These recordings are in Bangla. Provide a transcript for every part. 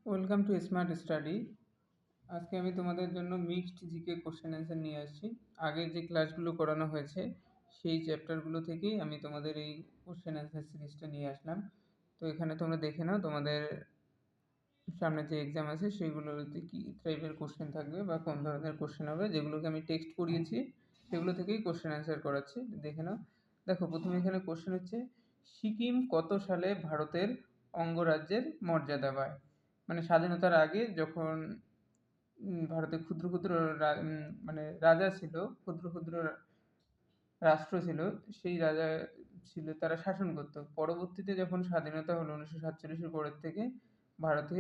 Welcome to smart study. আজকে আমি তোমাদের জন্য মিক্সড জিকে কোশ্চেন অ্যান্সার নিয়ে আসছি। আগের যে ক্লাসগুলো করানো হয়েছে সেই চ্যাপ্টারগুলো থেকেই আমি তোমাদের এই কোশ্চেন অ্যান্সার সিরিজটা নিয়ে আসলাম। তো এখানে তোমরা দেখে নাও তোমাদের সামনে যে এক্সাম আছে সেগুলোতে কী টাইপের কোশ্চেন থাকবে বা কোন ধরনের কোশ্চেন হবে। যেগুলোকে আমি টেক্সট করিয়েছি সেগুলো থেকেই কোশ্চেন অ্যান্সার করাচ্ছি, দেখে নাও। দেখো, প্রথমে এখানে কোশ্চেন হচ্ছে, সিকিম কত সালে ভারতের অঙ্গরাজ্যের মর্যাদা পায়? মানে স্বাধীনতার আগে যখন ভারতে ক্ষুদ্র ক্ষুদ্র মানে রাজা ছিল, ক্ষুদ্র ক্ষুদ্র রাষ্ট্র ছিল, সেই রাজা ছিল, তারা শাসন করত। পরবর্তীতে যখন স্বাধীনতা হলো 1947-এর পরের থেকে ভারতে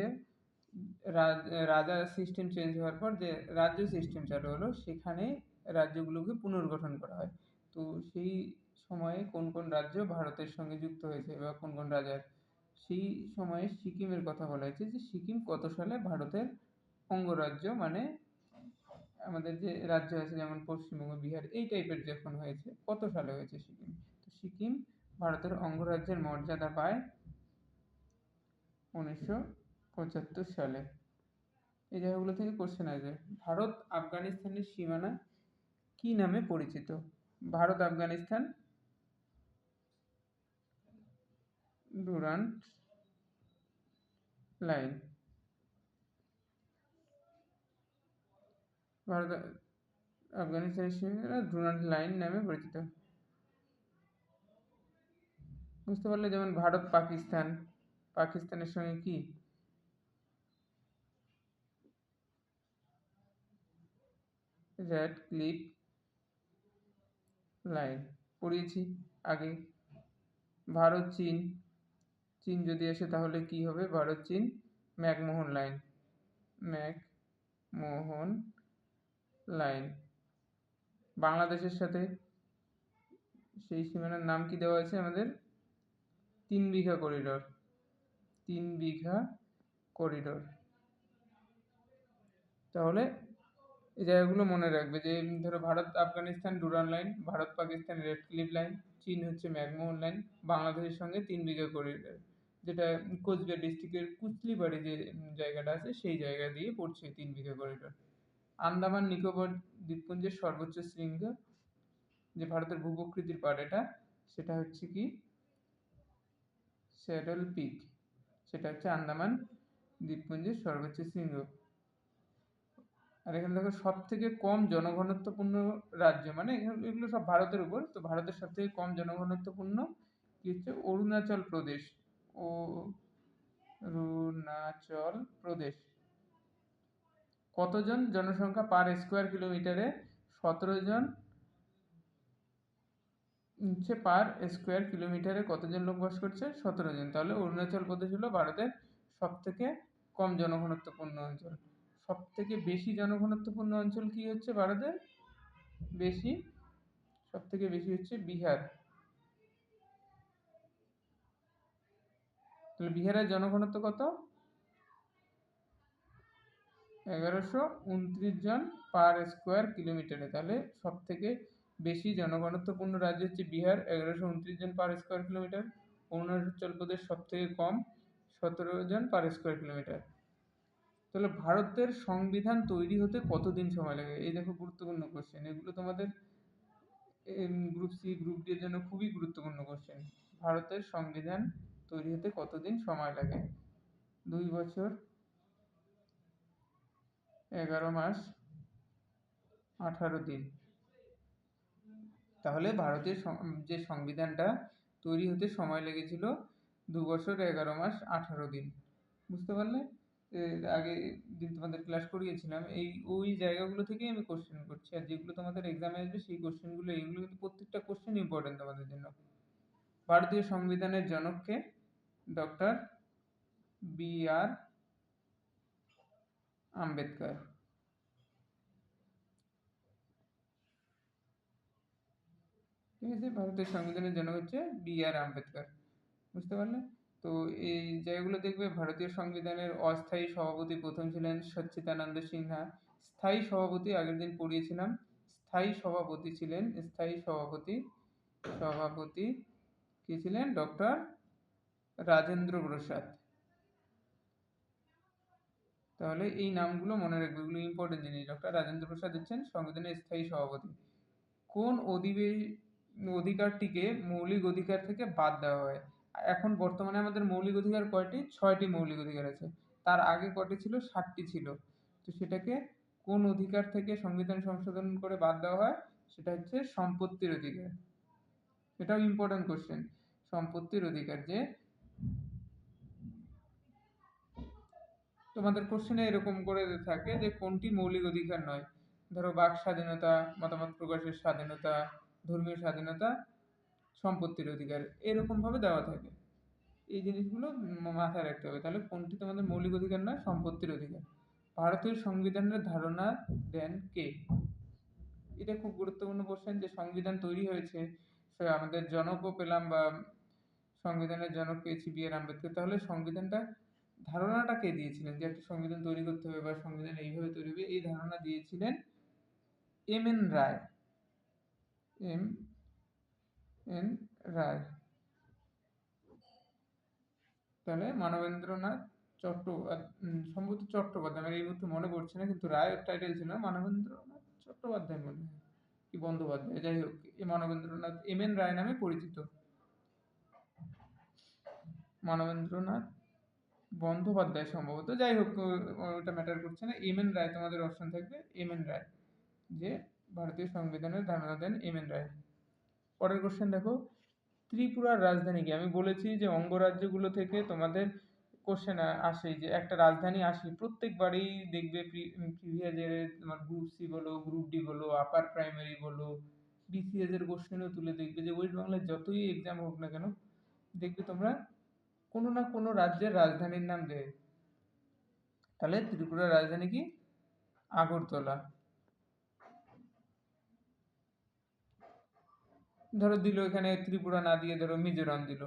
রাজা সিস্টেম চেঞ্জ হওয়ার পর যে রাজ্য সিস্টেম চালু হলো, সেখানে রাজ্যগুলোকে পুনর্গঠন করা হয়। তো সেই সময়ে কোন কোন রাজ্য ভারতের সঙ্গে যুক্ত হয়েছে বা কোন কোন রাজার, সেই সময়ে সিকিমের কথা বলা হয়েছে যে সিকিম কত সালে ভারতের অঙ্গরাজ্য, মানে আমাদের যে রাজ্য আছে যেমন পশ্চিমবঙ্গ, বিহার, এই টাইপের যখন হয়েছে, কত সালে হয়েছে সিকিম। তো সিকিম ভারতের অঙ্গরাজ্যের মর্যাদা পায় 1975 সালে। এই জায়গাগুলো থেকে কোশ্চেন আসবে। ভারত আফগানিস্তানের সীমানা কি নামে পরিচিত? Bharat Afghanistan Durand line. ভারত আফগানিস্তানের সীমানা ডুরান্ট লাইন নামে পরিচিত। বুঝতে পারলে? যেমন ভারত পাকিস্তান, পাকিস্তানের সঙ্গে কি রেড ক্লিফ লাইন পড়িয়েছি আগে। ভারত চীন, চীন যদি আসে তাহলে কি হবে? ভারত চীন ম্যাকমোহন লাইন, ম্যাকমোহন লাইন। বাংলাদেশের সাথে সেই সীমানার নাম কি দেওয়া আছে আমাদের? 3 বিঘা করিডোর, 3 বিঘা করিডোর। তাহলে এই জায়গাগুলো মনে রাখবে যে ধরো Bharat Afghanistan Durand line, Bharat Pakistan red cliff line, চীন হচ্ছে ম্যাকমোহন লাইন, বাংলাদেশের সঙ্গে 3 বিঘা করিডোর, যেটা কোচবিহার ডিস্ট্রিক্টের কুচলিবাড়ি যে জায়গাটা আছে সেই জায়গা দিয়ে পড়ছে 3 বিঘা করিডোর। আন্দামান নিকোবর দ্বীপপুঞ্জের সর্বোচ্চ শৃঙ্গ, যে ভারতের ভূপ্রকৃতির পার্ট এটা, সেটা হচ্ছে কি স্যাডল পিক, সেটা হচ্ছে আন্দামান দ্বীপপুঞ্জের সর্বোচ্চ শৃঙ্গ। আর এখানে দেখো সব থেকে কম জনঘনত্বপূর্ণ রাজ্য, মানে এগুলো সব ভারতের উপর, তো ভারতের সব থেকে কম জনঘনত্বপূর্ণ কি হচ্ছে? অরুণাচল প্রদেশ। অরুণাচল প্রদেশ। কতজন জনসংখ্যা পার স্কোয়ার কিলোমিটারে? 17 জন হচ্ছে পার স্কোয়ার কিলোমিটারে কতজন লোক বাস করছে? 17 জন। তাহলে অরুণাচল প্রদেশ হলো ভারতের সব থেকে কম জনঘনত্বপূর্ণ অঞ্চল। সব থেকে বেশি জনঘনত্বপূর্ণ অঞ্চল কি হচ্ছে ভারতের? বেশি, সব থেকে বেশি হচ্ছে বিহার। তাহলে বিহারের জনঘনত্ব কত? 1129 জন পার স্কোয়ার কিলোমিটারে। তাহলে সব থেকে বেশি জনঘনত্বপূর্ণ রাজ্য হচ্ছে বিহার, 1129 জন per square kilometre. Arunachal Pradesh সব থেকে কম, 17 জন পার স্কোয়ার কিলোমিটার। তাহলে ভারতের সংবিধান তৈরি হতে কতদিন সময় লাগে? এই দেখো গুরুত্বপূর্ণ কোশ্চেন, এগুলো তোমাদের গ্রুপ সি গ্রুপ ডি এর জন্য খুবই গুরুত্বপূর্ণ কোশ্চেন। ভারতের সংবিধান তৈরি হতে কতদিন সময় লাগে? 2 বছর 11 মাস 18 দিন। তাহলে ভারতের যে সংবিধানটা তৈরি হতে সময় লেগেছিল 2 বছর 11 মাস 18 দিন। বুঝতে পারলে? আগে দিন তোমাদের ক্লাস করিয়েছিলাম, ওই জায়গাগুলো থেকেই আমি কোশ্চেন করছি, আর যেগুলো তোমাদের এক্সামে আসবে সেই কোশ্চেনগুলো, এইগুলো কিন্তু প্রত্যেকটা কোশ্চেন ইম্পর্টেন্ট তোমাদের জন্য। ভারতীয় সংবিধানের জনককে? Doctor B.R.. আম্বেদকর। ঠিক আছে, ভারতের সংবিধানের জনক হচ্ছে বি.আর. আম্বেদকর। বুঝতে পারলে? তো এই জায়গাগুলো দেখবে। ভারতীয় সংবিধানের অস্থায়ী সভাপতি প্রথম ছিলেন সচ্চিদানন্দ সিনহা। স্থায়ী সভাপতি আগের দিন পড়িয়েছিলাম, স্থায়ী সভাপতি ছিলেন, স্থায়ী সভাপতি সভাপতি কি ছিলেন? ডক্টর রাজেন্দ্র প্রসাদ। তাহলে এই নামগুলো মনে রাখবে, এগুলো ইম্পর্টেন্ট জিনিস। ডক্টর রাজেন্দ্র প্রসাদ হচ্ছেন সংবিধানের স্থায়ী সভাপতি। কোন অধিকারটিকে মৌলিক অধিকার থেকে বাদ দেওয়া হয়? এখন বর্তমানে আমাদের মৌলিক অধিকার কয়টি? 6টি মৌলিক অধিকার আছে। তার আগে কয়টি ছিল? 7টি ছিল। তো সেটাকে কোন অধিকার থেকে সংবিধান সংশোধন করে বাদ দেওয়া হয়? সেটা হচ্ছে সম্পত্তির অধিকার। এটাও ইম্পর্টেন্ট কোশ্চেন। সম্পত্তির অধিকার, যে তোমাদের কোশ্চেনে এরকম করে থাকে যে কোনটি মৌলিক অধিকার নয়। ধরো বাক স্বাধীনতা, মতামত প্রকাশের স্বাধীনতা, ধর্মীয় স্বাধীনতা, সম্পত্তির অধিকার, এরকম ভাবে দেওয়া থাকে। এই জিনিসগুলো মাথায় রাখতে হবে। তাহলে কোনটি তোমাদের মৌলিক অধিকার নয়? সম্পত্তির অধিকার। ভারতীয় সংবিধানের ধারণা দেন কে? এটা খুব গুরুত্বপূর্ণ কোশ্চেন, যে সংবিধান তৈরি হয়েছে, আমাদের জনকও পেলাম, বা সংবিধানের জনক পেয়েছি বি.আর. আম্বেদকর। তাহলে সংবিধানটা ধারণাটা কে দিয়েছিলেন যে একটা সংবিধান তৈরি করতে হবে বা সংবিধান এইভাবে তৈরি হবে? এই ধারণা দিয়েছিলেন এম.এন. রায়। এম.এন. রায়। তাহলে মানবেন্দ্রনাথ সম্ভবত চট্টোপাধ্যায়, আমার এই মুহূর্তে মনে পড়ছে না, কিন্তু রায়ের টাইটেল ছিল মানবেন্দ্রনাথ চট্টোপাধ্যায় মনে হয়, কি বন্দ্যোপাধ্যায়, যাই হোক, এই মানবেন্দ্রনাথ এম.এন. রায় নামে পরিচিত। মানবেন্দ্রনাথ বন্দ্যোপাধ্যায় সম্ভবত, যাই হোক, ওটা ম্যাটার করছে না। এম.এন. রায় তোমাদের অপশন থাকবে, এম.এন. রায়, যে ভারতীয় সংবিধানের ধারণা দেন এম.এন. রায়। পরের কোশ্চেন দেখো, ত্রিপুরার রাজধানী কি? আমি বলেছি যে অঙ্গরাজ্যগুলো থেকে তোমাদের কোশ্চেন আসে, যে একটা রাজধানী আসে প্রত্যেকবারই, দেখবে প্রিভিয়াস ইয়ারে তোমার গ্রুপ সি বলো, গ্রুপ ডি বলো, আপার প্রাইমারি বলো, বিসিএস এর কোশ্চেনও তুলে দেখবে, যে ওয়েস্ট বাংলায় যতই এক্সাম হোক না কেন, দেখবে তোমরা কোনো না কোনো রাজ্যের রাজধানীর নাম দেয়। তাহলে ত্রিপুরার রাজধানী কি? আগরতলা। ধরো দিল এখানে ত্রিপুরা না দিয়ে ধরো মিজোরাম দিল,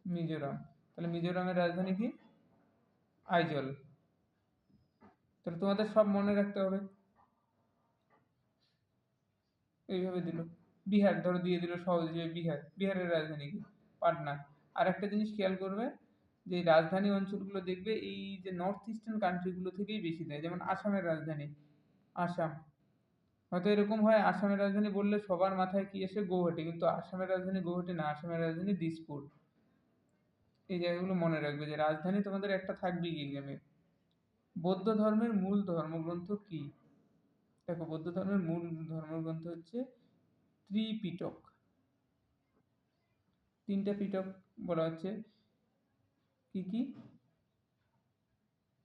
মিজোরাম, তাহলে মিজোরামের রাজধানী কি? আইজল। তাহলে তোমাদের সব মনে রাখতে হবে, এইভাবে দিল। বিহার ধরো দিয়ে দিল সহজ, যে বিহারের রাজধানী কি? পাটনা। আর একটা জিনিস খেয়াল করবে, যে রাজধানী অঞ্চলগুলো দেখবে এই যে নর্থ ইস্টার্ন কান্ট্রিগুলো থেকেই বেশি দেয়। যেমন আসামের রাজধানী আসাম, হয়তো এরকম হয় আসামের রাজধানী বললে সবার মাথায় কি আসে? গৌহাটি, কিন্তু আসামের রাজধানী গৌহাটি না, আসামের রাজধানী দিসপুর। এই জায়গাগুলো মনে রাখবে, যে রাজধানী তোমাদের একটা থাকবেই এক্সামে। বৌদ্ধ ধর্মের মূল ধর্মগ্রন্থ কি? দেখো, বৌদ্ধ ধর্মের মূল ধর্মগ্রন্থ হচ্ছে ত্রিপিটক। 3টা পিটক বলা হচ্ছে, কি কি?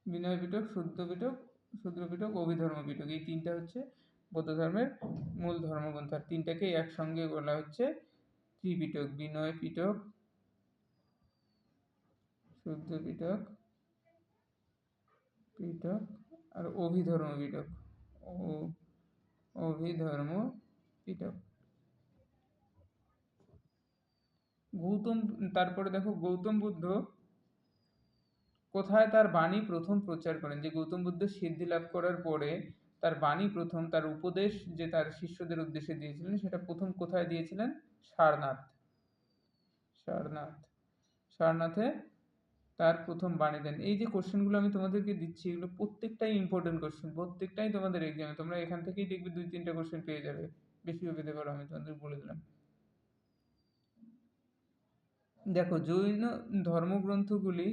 বিনয় পিটক, শুদ্ধ পিটক, শূদ্র পিটক, অভিধর্ম পিটক। এই 3টা হচ্ছে বৌদ্ধ ধর্মের মূল ধর্মগ্রন্থ। আর 3টাকে একসঙ্গে বলা হচ্ছে ত্রিপিটক। বিনয় পিটক, শুদ্ধ পিটক পিটক আর অভিধর্ম পিটক। অভিধর্ম পিটক। গৌতম, তারপরে দেখো গৌতম বুদ্ধ কোথায় তার বাণী প্রথম প্রচার করেন? যে গৌতম বুদ্ধ সিদ্ধি লাভ করার পরে তার বাণী প্রথম, তার উপদেশ যে তার শিষ্যদের উদ্দেশ্যে দিয়েছিলেন, সেটা প্রথম কোথায় দিয়েছিলেন? সারনাথ। সারনাথ, সারনাথে তার প্রথম বাণী দেন। এই যে কোশ্চেনগুলো আমি তোমাদেরকে দিচ্ছি, এগুলো প্রত্যেকটাই ইম্পর্টেন্ট কোশ্চেন, প্রত্যেকটাই তোমাদের এক্সামে, তোমরা এখান থেকেই দেখবে 2-3টা কোশ্চেন পেয়ে যাবে, বেশিও পেতে পারো, আমি তোমাদের বলে দিলাম। দেখো, জৈন ধর্মগ্রন্থগুলি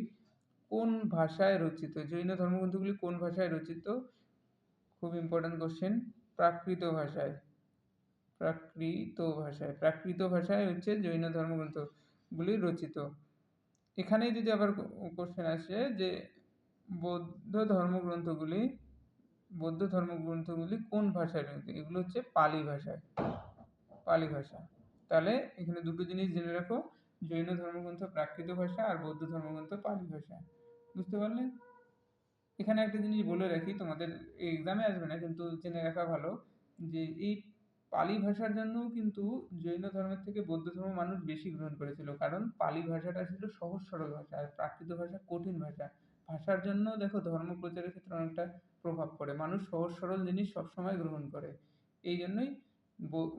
কোন ভাষায় রচিত? জৈন ধর্মগ্রন্থগুলি কোন ভাষায় রচিত? খুব ইম্পর্টেন্ট কোশ্চেন। প্রাকৃত ভাষায়। প্রাকৃত ভাষায় হচ্ছে জৈন ধর্মগ্রন্থগুলি রচিত। এখানেই যদি আবার কোশ্চেন আসে যে বৌদ্ধ ধর্মগ্রন্থগুলি কোন ভাষায় রচিত? এগুলো হচ্ছে পালি ভাষায়। পালি ভাষা। তাহলে এখানে দুটো জিনিস জেনে রাখো, জৈন ধর্মগ্রন্থ প্রাকৃত ভাষা আর বৌদ্ধ ধর্মগ্রন্থ পালি ভাষা। বুঝতে পারলে? এখানে একটা জিনিস বলে রাখি, তোমাদের এক্সামে আসবে না কিন্তু জেনে রাখা ভালো, যে এই পালি ভাষার জন্য কিন্তু জৈন ধর্মের থেকে বৌদ্ধ ধর্ম মানুষ বেশি গ্রহণ করেছিল, কারণ পালি ভাষাটা ছিল সহজ সরল ভাষা, আর প্রাকৃত ভাষা কঠিন ভাষা। ভাষার জন্য দেখো ধর্ম প্রচারের ক্ষেত্রে অনেকটা প্রভাব পড়ে, মানুষ সহজ সরল জিনিস সবসময় গ্রহণ করে। এই জন্যই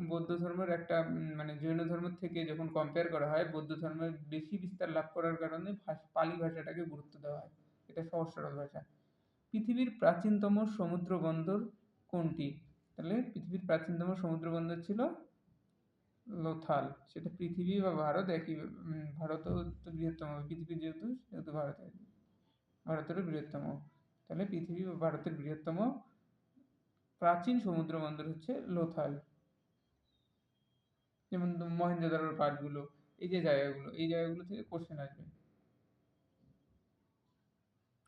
বৌদ্ধ ধর্মের একটা মানে জৈন ধর্মের থেকে যখন কম্পেয়ার করা হয়, বৌদ্ধ ধর্মের বেশি বিস্তার লাভ করার কারণে পালি ভাষাটাকে গুরুত্ব দেওয়া হয়, এটা সহজ সরল ভাষা। পৃথিবীর প্রাচীনতম সমুদ্র বন্দর কোনটি? তাহলে পৃথিবীর প্রাচীনতম সমুদ্র বন্দর ছিল লোথাল। সেটা পৃথিবী বা ভারত একই, ভারতও তো বৃহত্তম, পৃথিবী যেহেতু সেহেতু ভারতেরও বৃহত্তম। তাহলে পৃথিবী বা ভারতের বৃহত্তম প্রাচীন সমুদ্র বন্দর হচ্ছে লোথাল। যেমন মহেঞ্জোদারোর পাটগুলো, এই যে জায়গাগুলো, এই জায়গাগুলো থেকে কোশ্চেন আসবে।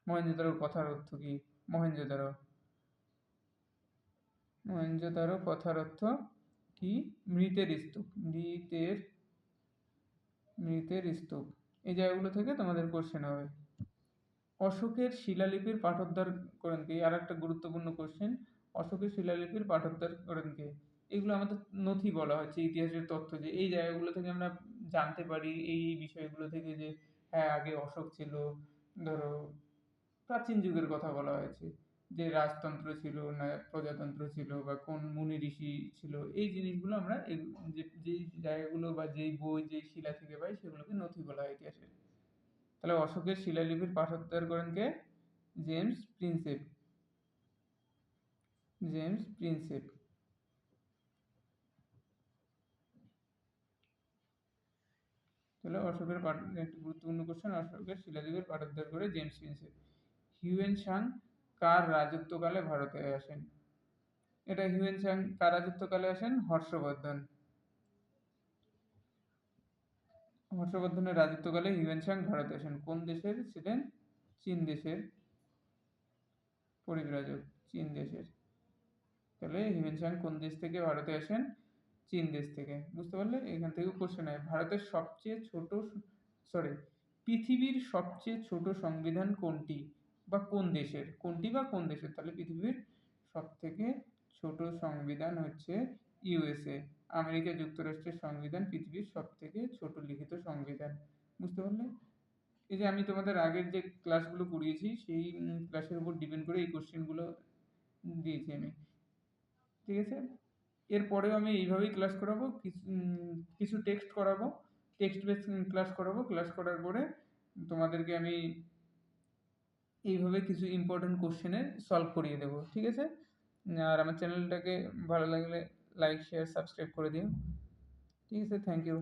মহেঞ্জোদারোর কথার অর্থ কি? মহেঞ্জোদারো, মহেঞ্জোদারো কথার অর্থ কি? মৃতের স্তূপ, মৃতের স্তূপ। এই জায়গাগুলো থেকে তোমাদের কোশ্চেন হবে। অশোকের শিলালিপির পাঠোদ্ধার করেন কে? আর একটা গুরুত্বপূর্ণ কোশ্চেন, অশোকের শিলালিপির পাঠোদ্ধার করেন কে? এগুলো আমাদের নথি বলা হচ্ছে, ইতিহাসের তথ্য, যে এই জায়গাগুলো থেকে আমরা জানতে পারি এই বিষয়গুলো থেকে, যে হ্যাঁ আগে অশোক ছিল, ধরো প্রাচীন যুগের কথা বলা হয়েছে, যে রাজতন্ত্র ছিল না প্রজাতন্ত্র ছিল বা কোন মুনি ঋষি ছিল, এই জিনিসগুলো আমরা যেই জায়গাগুলো বা যেই বই যেই শিলা থেকে পাই সেগুলোকে নথি বলা হয় ইতিহাসের। তাহলে অশোকের শিলালিপির পাঠোদ্ধার করেন কে? James Prinsep. James Prinsep. তাহলে অশোকের একটি গুরুত্বপূর্ণ কোশ্চেন, অশোকের শিলালিপির পাঠোদ্ধার করে জেমস প্রিন্সেপ। হিউয়েন সাং কার রাজত্বকালে ভারতে আসেন? এটা হিউয়েন সাং কার রাজত্বকালে আসেন? হর্ষবর্ধন। হর্ষবর্ধনের রাজত্বকালে হিউয়েন সাং ভারতে আসেন। কোন দেশের ছিলেন? চীন দেশের পরিব্রাজক, চীন দেশের। তাহলে হিউয়েন সাং কোন দেশ থেকে ভারতে আসেন? চীন দেশ থেকে। বুঝতে পারলে? এখান থেকে কোশ্চেন হয়। ভারতের সবচেয়ে ছোট, সরি, পৃথিবীর সবচেয়ে ছোট সংবিধান কোনটি বা কোন দেশের? কোনটি বা কোন দেশের? তাহলে পৃথিবীর সব থেকে ছোট সংবিধান হচ্ছে ইউএসএ, আমেরিকা যুক্তরাষ্ট্রের সংবিধান পৃথিবীর সব থেকে ছোট লিখিত সংবিধান। বুঝতে পারলে? এই যে আমি তোমাদের আগের যে ক্লাসগুলো করিয়েছি সেই ক্লাসের উপর ডিপেন্ড করে এই কোশ্চেনগুলো দিয়েছি আমি। ঠিক আছে? এরপরেও আমি এইভাবেই ক্লাস করাবো, কিছু টেক্সট করাবো, টেক্সট বেস ক্লাস করাবো। ক্লাস করার পরে তোমাদেরকে আমি এইভাবে কিছু ইম্পর্টেন্ট কোশ্চেনের সলভ করিয়ে দেবো। ঠিক আছে? আর আমার চ্যানেলটাকে ভালো লাগলে লাইক শেয়ার সাবস্ক্রাইব করে দিও। ঠিক আছে, থ্যাংক ইউ।